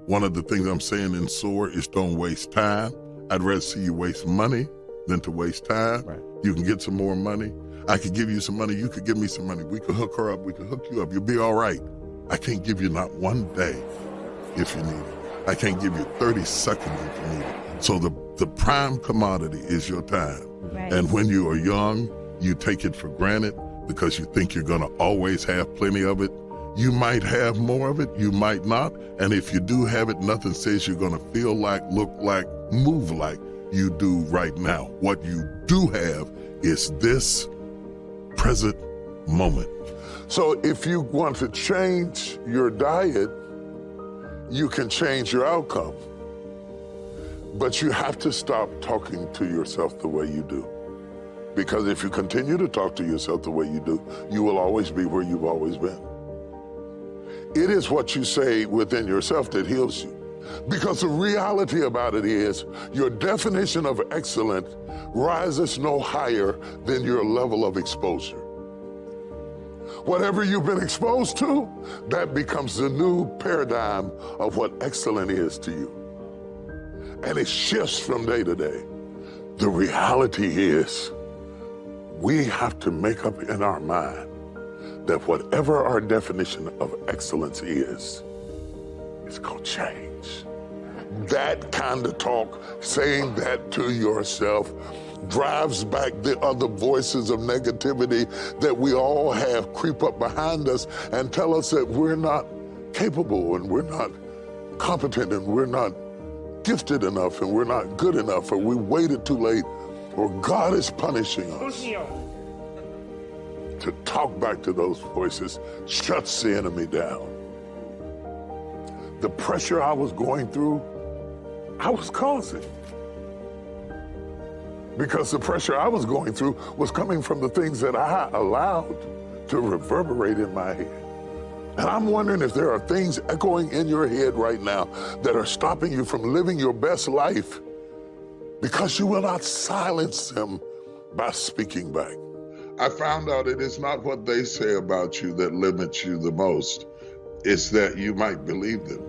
One of the things I'm saying in SOAR is don't waste time. I'd rather see you waste money than to waste time. Right. You can get some more money. I could give you some money. You could give me some money. We could hook her up. We could hook you up. You'll be all right. I can't give you not one day if you need it. I can't give you 30 seconds if you need it. So the prime commodity is your time. Right. And when you are young, you take it for granted because you think you're gonna always have plenty of it. You might have more of it, you might not. And if you do have it, nothing says you're gonna feel like, look like, move like you do right now. What you do have is this present moment. So if you want to change your diet, you can change your outcome. But you have to stop talking to yourself the way you do. Because if you continue to talk to yourself the way you do, you will always be where you've always been. It is what you say within yourself that heals you. Because the reality about it is your definition of excellent rises no higher than your level of exposure. Whatever you've been exposed to, that becomes the new paradigm of what excellent is to you. And it shifts from day to day. The reality is we have to make up in our mind that whatever our definition of excellence is, it's gonna change. That kind of talk, saying that to yourself, drives back the other voices of negativity that we all have creep up behind us and tell us that we're not capable and we're not competent and we're not gifted enough and we're not good enough or we waited too late or God is punishing us. To talk back to those voices shuts the enemy down. The pressure I was going through, I was causing. Because the pressure I was going through was coming from the things that I allowed to reverberate in my head. And I'm wondering if there are things echoing in your head right now that are stopping you from living your best life because you will not silence them by speaking back. I found out it is not what they say about you that limits you the most. It's that you might believe them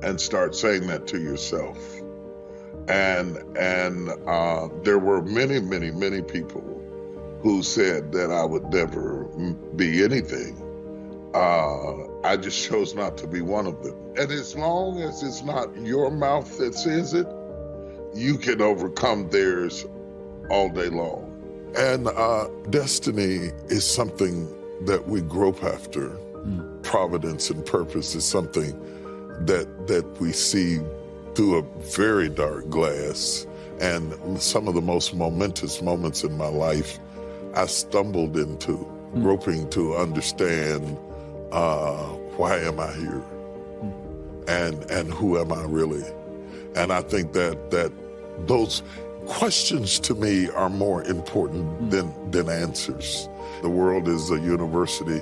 and start saying that to yourself. And there were many people who said that I would never be anything. I just chose not to be one of them. And as long as it's not your mouth that says it, you can overcome theirs all day long. And destiny is something that we grope after. Providence and purpose is something that we see through a very dark glass. And some of the most momentous moments in my life, I stumbled into groping to understand why am I here? And who am I really? And I think that those questions to me are more important than answers. The world is a university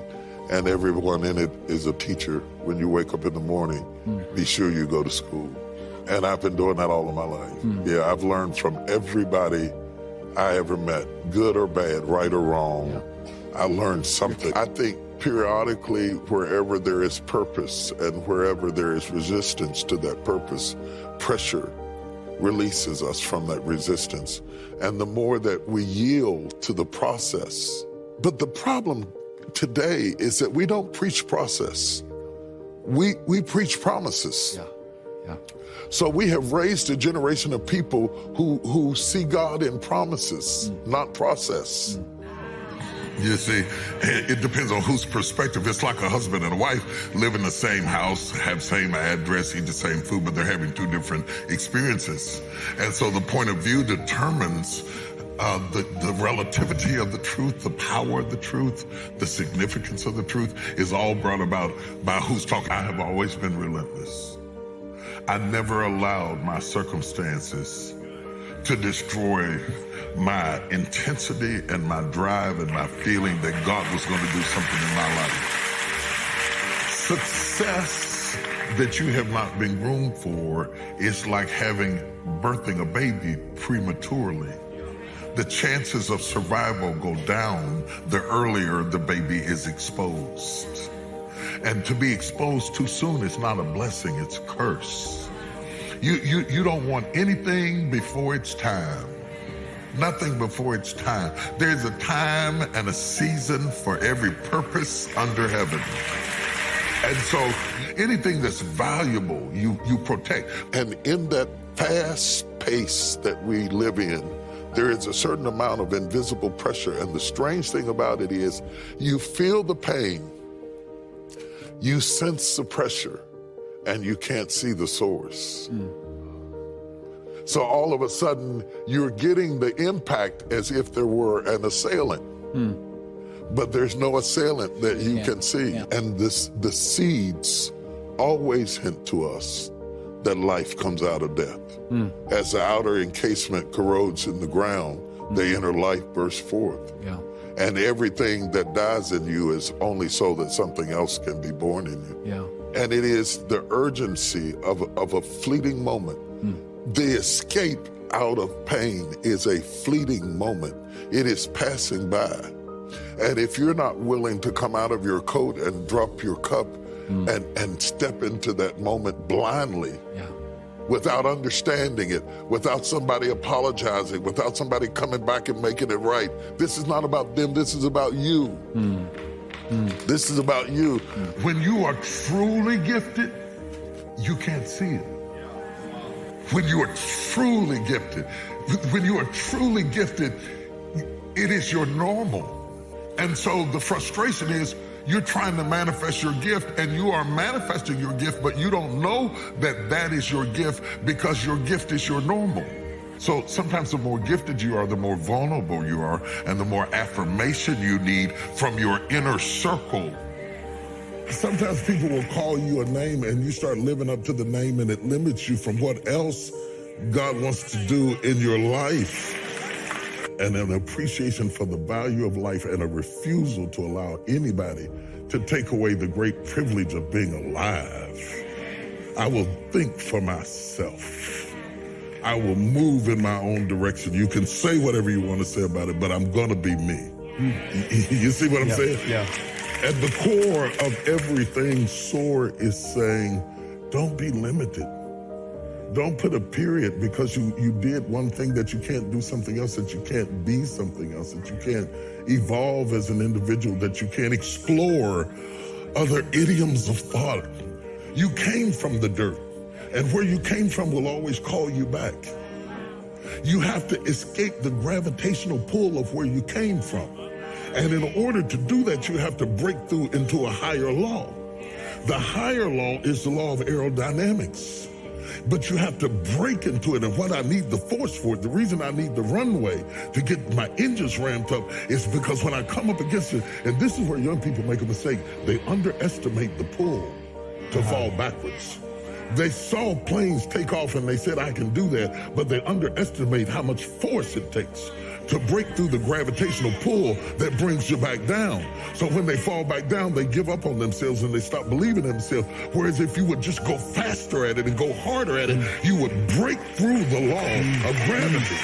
and everyone in it is a teacher. When you wake up in the morning, be sure you go to school. And I've been doing that all of my life. Yeah, I've learned from everybody I ever met, good or bad, right or wrong. I learned something. I think periodically, wherever there is purpose and wherever there is resistance to that purpose, pressure releases us from that resistance. And the more that we yield to the process. But the problem today is that we don't preach process. We preach promises. Yeah. So we have raised a generation of people who see God in promises, not process. You see, it depends on whose perspective. It's like a husband and a wife live in the same house, have same address, eat the same food, but they're having two different experiences. And so the point of view determines the relativity of the truth, the power of the truth, the significance of the truth is all brought about by who's talking. I have always been relentless. I never allowed my circumstances to destroy my intensity and my drive and my feeling that God was going to do something in my life. Success that you have not been groomed for is like birthing a baby prematurely. The chances of survival go down the earlier the baby is exposed. And to be exposed too soon is not a blessing, it's a curse. You don't want anything before it's time. Nothing before it's time. There's a time and a season for every purpose under heaven. And so anything that's valuable, you protect. And in that fast pace that we live in, there is a certain amount of invisible pressure. And the strange thing about it is you feel the pain, you sense the pressure, and you can't see the source. So all of a sudden, you're getting the impact as if there were an assailant. But there's no assailant that you can see. And the seeds always hint to us that life comes out of death. As the outer encasement corrodes in the ground, the inner life bursts forth. And everything that dies in you is only so that something else can be born in you. And it is the urgency of a fleeting moment. The escape out of pain is a fleeting moment. It is passing by. And if you're not willing to come out of your coat and drop your cup and step into that moment blindly, without understanding it, without somebody apologizing, without somebody coming back and making it right, this is not about them, this is about you. This is about you. When you are truly gifted, you can't see it. When you are truly gifted, it is your normal. And so the frustration is you're trying to manifest your gift and you are manifesting your gift, but you don't know that that is your gift because your gift is your normal. So sometimes the more gifted you are, the more vulnerable you are, and the more affirmation you need from your inner circle. Sometimes people will call you a name and you start living up to the name and it limits you from what else God wants to do in your life. And an appreciation for the value of life and a refusal to allow anybody to take away the great privilege of being alive. I will think for myself. I will move in my own direction. You can say whatever you want to say about it, but I'm going to be me. You see what I'm saying? At the core of everything, SOAR is saying, don't be limited. Don't put a period because you did one thing that you can't do something else, that you can't be something else, that you can't evolve as an individual, that you can't explore other idioms of thought. You came from the dirt, and where you came from will always call you back. You have to escape the gravitational pull of where you came from. And in order to do that, you have to break through into a higher law. The higher law is the law of aerodynamics. But you have to break into it, and what I need the force for it, the reason I need the runway to get my engines ramped up is because when I come up against it, and this is where young people make a mistake, they underestimate the pull to fall backwards. They saw planes take off and they said, I can do that, but they underestimate how much force it takes to break through the gravitational pull that brings you back down. So when they fall back down, they give up on themselves and they stop believing in themselves. Whereas if you would just go faster at it and go harder at it, you would break through the law of gravity.